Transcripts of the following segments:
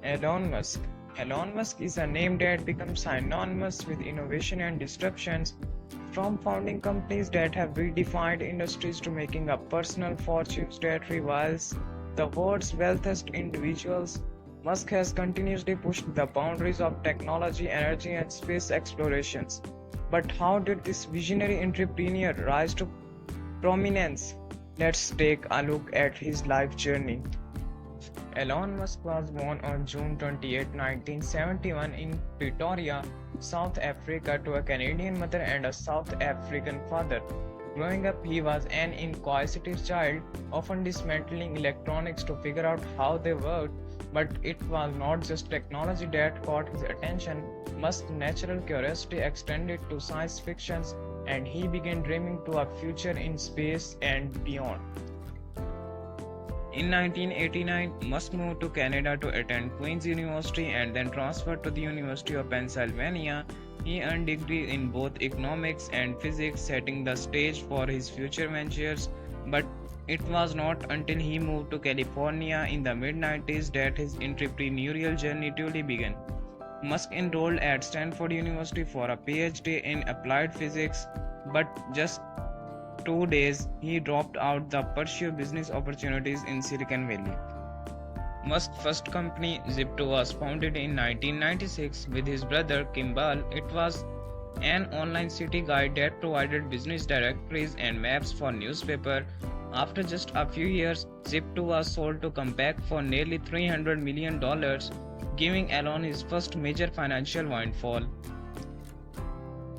Elon Musk. Elon Musk is a name that becomes synonymous with innovation and disruptions, from founding companies that have redefined industries to making a personal fortune that rivals the world's wealthiest individuals. Musk has continuously pushed the boundaries of technology, energy, and space explorations. But how did this visionary entrepreneur rise to prominence? Let's take a look at his life journey. Elon Musk was born on June 28, 1971 in Pretoria, South Africa to a Canadian mother and a South African father. Growing up, he was an inquisitive child, often dismantling electronics to figure out how they worked. But it was not just technology that caught his attention. Musk's natural curiosity extended to science fiction, and he began dreaming to a future in space and beyond. In 1989, Musk moved to Canada to attend Queen's University and then transferred to the University of Pennsylvania. He earned degrees in both economics and physics, setting the stage for his future ventures. But it was not until he moved to California in the mid-90s that his entrepreneurial journey truly began. Musk enrolled at Stanford University for a PhD in applied physics, but just 2 days he dropped out to pursue business opportunities in Silicon Valley. Musk's first company, Zip2, was founded in 1996 with his brother Kimball. It was an online city guide that provided business directories and maps for newspapers. After just a few years, Zip2 was sold to Compaq for nearly $300 million, giving Elon his first major financial windfall.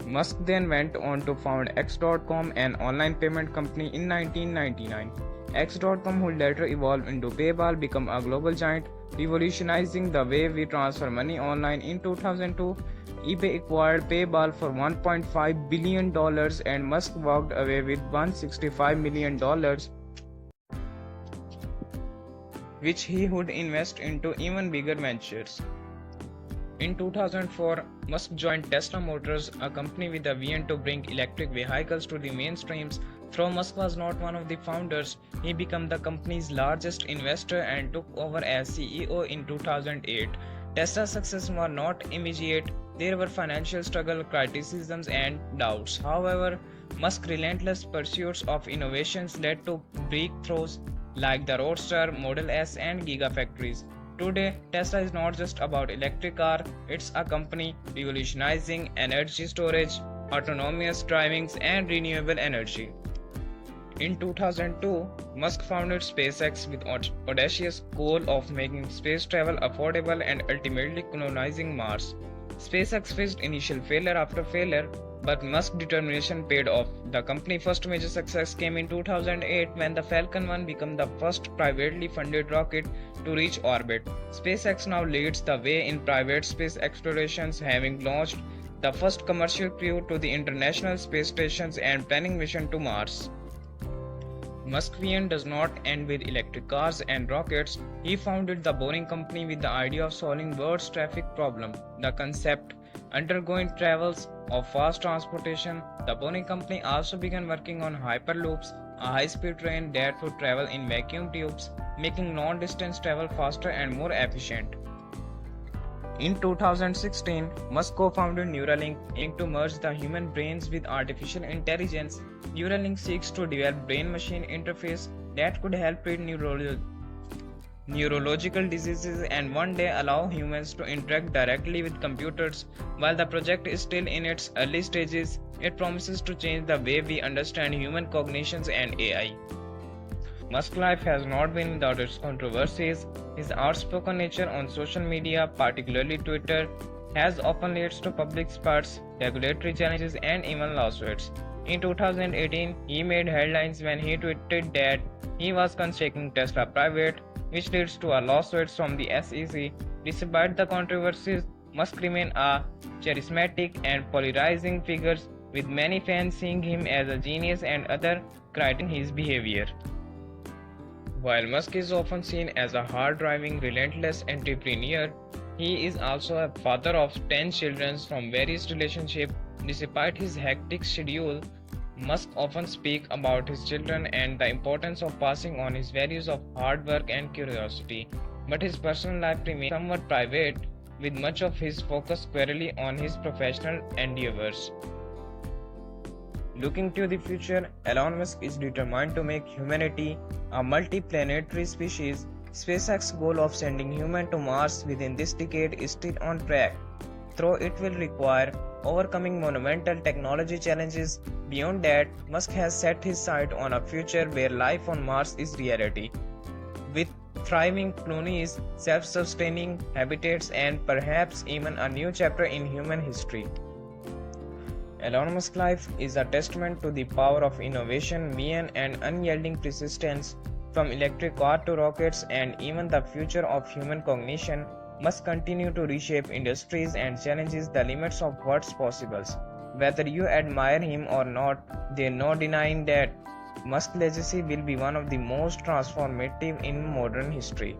Musk then went on to found X.com, an online payment company, in 1999. X.com would later evolve into PayPal, become a global giant, revolutionizing the way we transfer money online. In 2002, eBay acquired PayPal for $1.5 billion and Musk walked away with $165 million, which he would invest into even bigger ventures. In 2004, Musk joined Tesla Motors, a company with a vision to bring electric vehicles to the mainstreams. Though Musk was not one of the founders, he became the company's largest investor and took over as CEO in 2008. Tesla's success was not immediate. There were financial struggles, criticisms, and doubts. However, Musk's relentless pursuits of innovations led to breakthroughs like the Roadster, Model S, and Gigafactories. Today, Tesla is not just about electric car, it's a company revolutionizing energy storage, autonomous driving, and renewable energy. In 2002, Musk founded SpaceX with audacious goal of making space travel affordable and ultimately colonizing Mars. SpaceX faced initial failure after failure, but Musk's determination paid off. The company's first major success came in 2008 when the Falcon 1 became the first privately funded rocket to reach orbit. SpaceX now leads the way in private space explorations, having launched the first commercial crew to the International Space Stations and planning mission to Mars. Musk's vision does not end with electric cars and rockets. He founded the Boring Company with the idea of solving world's traffic problem. The concept undergoing travels of fast transportation. The Boring Company also began working on Hyperloops, a high-speed train that would travel in vacuum tubes, making long-distance travel faster and more efficient. In 2016, Musk co-founded Neuralink, aiming to merge the human brains with artificial intelligence. Neuralink seeks to develop brain-machine interface that could help treat neurological diseases and one day allow humans to interact directly with computers. While the project is still in its early stages, it promises to change the way we understand human cognitions and AI. Musk's life has not been without its controversies. His outspoken nature on social media, particularly Twitter, has often led to public spurts, regulatory challenges, and even lawsuits. In 2018, he made headlines when he tweeted that he was considering Tesla private, which leads to a lawsuit from the SEC. Despite the controversies, Musk remains a charismatic and polarizing figure, with many fans seeing him as a genius and others critiquing his behavior. While Musk is often seen as a hard-driving, relentless entrepreneur, he is also a father of 10 children from various relationships. Despite his hectic schedule, Musk often speaks about his children and the importance of passing on his values of hard work and curiosity. but his personal life remains somewhat private, with much of his focus squarely on his professional endeavors. Looking to the future, Elon Musk is determined to make humanity a multiplanetary species. SpaceX's goal of sending humans to Mars within this decade is still on track, though it will require overcoming monumental technology challenges. Beyond that, Musk has set his sight on a future where life on Mars is reality, with thriving colonies, self-sustaining habitats, and perhaps even a new chapter in human history. Elon Musk's life is a testament to the power of innovation, vision, and unyielding persistence. From electric cars to rockets and even the future of human cognition, must continue to reshape industries and challenges the limits of what's possible. Whether you admire him or not, there's no denying that Musk's legacy will be one of the most transformative in modern history.